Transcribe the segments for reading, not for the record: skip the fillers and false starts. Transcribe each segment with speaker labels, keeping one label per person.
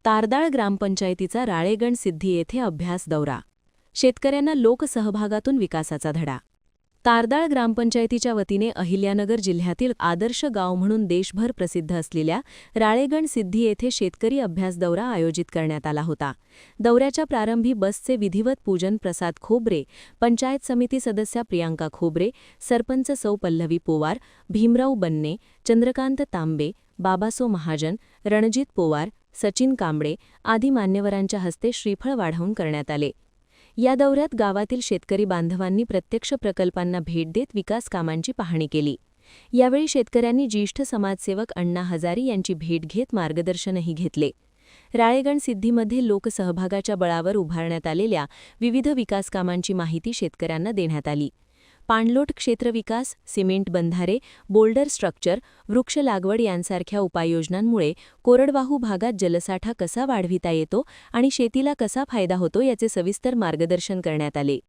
Speaker 1: तारदाळ ग्रामपंचायतीचा राळेगण सिद्धी येथे अभ्यास दौरा. शेतकऱ्यांना लोकसहभागातून विकासाचा धडा. तारदाळ ग्रामपंचायतीच्या वतीने अहिल्यानगर जिल्ह्यातील आदर्श गाव म्हणून देशभर प्रसिद्ध असलेल्या राळेगण सिद्धी येथे शेतकरी अभ्यास दौरा आयोजित करण्यात आला होता. दौऱ्याच्या प्रारंभी बसचे विधिवत पूजन प्रसाद खोबरे, पंचायत समिती सदस्या प्रियांका खोबरे, सरपंच सौ पल्लवी पोवार, भीमराव बन्ने, चंद्रकांत तांबे, बाबासो महाजन, रणजित पोवार, सचिन कांबळे आदी मान्यवरांच्या हस्ते श्रीफळ वाढवून करण्यात आले. या दौऱ्यात गावातील शेतकरी बांधवांनी प्रत्यक्ष प्रकल्पांना भेट देत विकास कामांची पाहणी केली. यावेळी शेतकऱ्यांनी ज्येष्ठ समाजसेवक अण्णा हजारी यांची भेट घेत मार्गदर्शनही घेतले. राळेगण सिद्धीमध्ये लोकसहभागाच्या बळावर उभारण्यात आलेल्या विविध विकास कामांची माहिती शेतकऱ्यांना देण्यात आली. पाणलोट क्षेत्र विकास, सिमेंट बंधारे, बोल्डर स्ट्रक्चर, वृक्ष लागवड यांसारख्या उपाययोजनांमुळे कोरडवाहू भागात जलसाठा कसा वाढविता येतो आणि शेतीला कसा फायदा होतो याचे सविस्तर मार्गदर्शन करण्यात आले.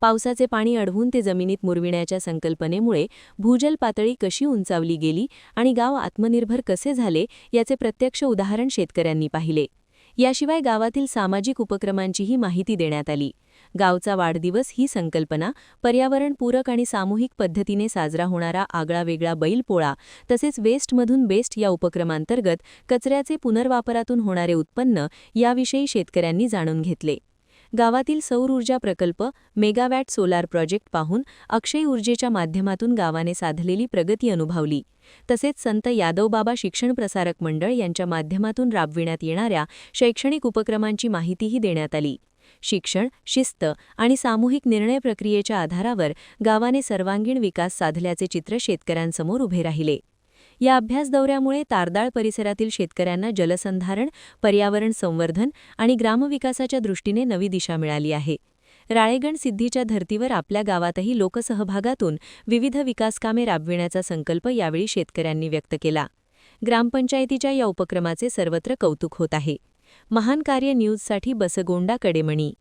Speaker 1: पावसाचे पाणी अडवून ते जमिनीत मुरविण्याच्या संकल्पनेमुळे भूजल पातळी कशी उंचावली गेली आणि गाव आत्मनिर्भर कसे झाले याचे प्रत्यक्ष उदाहरण शेतकऱ्यांनी पाहिले. याशिवाय गावातील सामाजिक उपक्रमांचीही माहिती देण्यात आली. गावचा वाढदिवस ही संकल्पना, पर्यावरणपूरक आणि सामूहिक पद्धतीने साजरा होणारा आगळावेगळा बैलपोळा तसेच वेस्टमधून बेस्ट या उपक्रमांतर्गत कचऱ्याचे पुनर्वापरातून होणारे उत्पन्न याविषयी शेतकऱ्यांनी जाणून घेतले. गावातील सौर ऊर्जा प्रकल्प, मेगावॅट सोलार प्रोजेक्ट पाहून अक्षय ऊर्जेच्या माध्यमातून गावाने साधलेली प्रगती अनुभवली. तसेच संत यादवबाबा शिक्षण प्रसारक मंडळ यांच्या माध्यमातून राबविण्यात येणाऱ्या शैक्षणिक उपक्रमांची माहितीही देण्यात आली. शिक्षण, शिस्त आणि सामूहिक निर्णय प्रक्रियेच्या आधारावर गावाने सर्वांगीण विकास साधल्याचे चित्र शेतकऱ्यांसमोर उभे राहिले. या अभ्यास दौऱ्यामुळे तारदाळ परिसरातील शेतकऱ्यांना जलसंधारण, पर्यावरण संवर्धन आणि ग्रामविकासाच्या दृष्टीने नवी दिशा मिळाली आहे. राळेगण सिद्धीच्या धर्तीवर आपल्या गावातही लोकसहभागातून विविध विकासकामे राबविण्याचा संकल्प यावेळी शेतकऱ्यांनी व्यक्त केला. ग्रामपंचायतीच्या या उपक्रमाचे सर्वत्र कौतुक होत आहे. महान कार्य न्यूजसाठी बसगोंडा कडेमणी.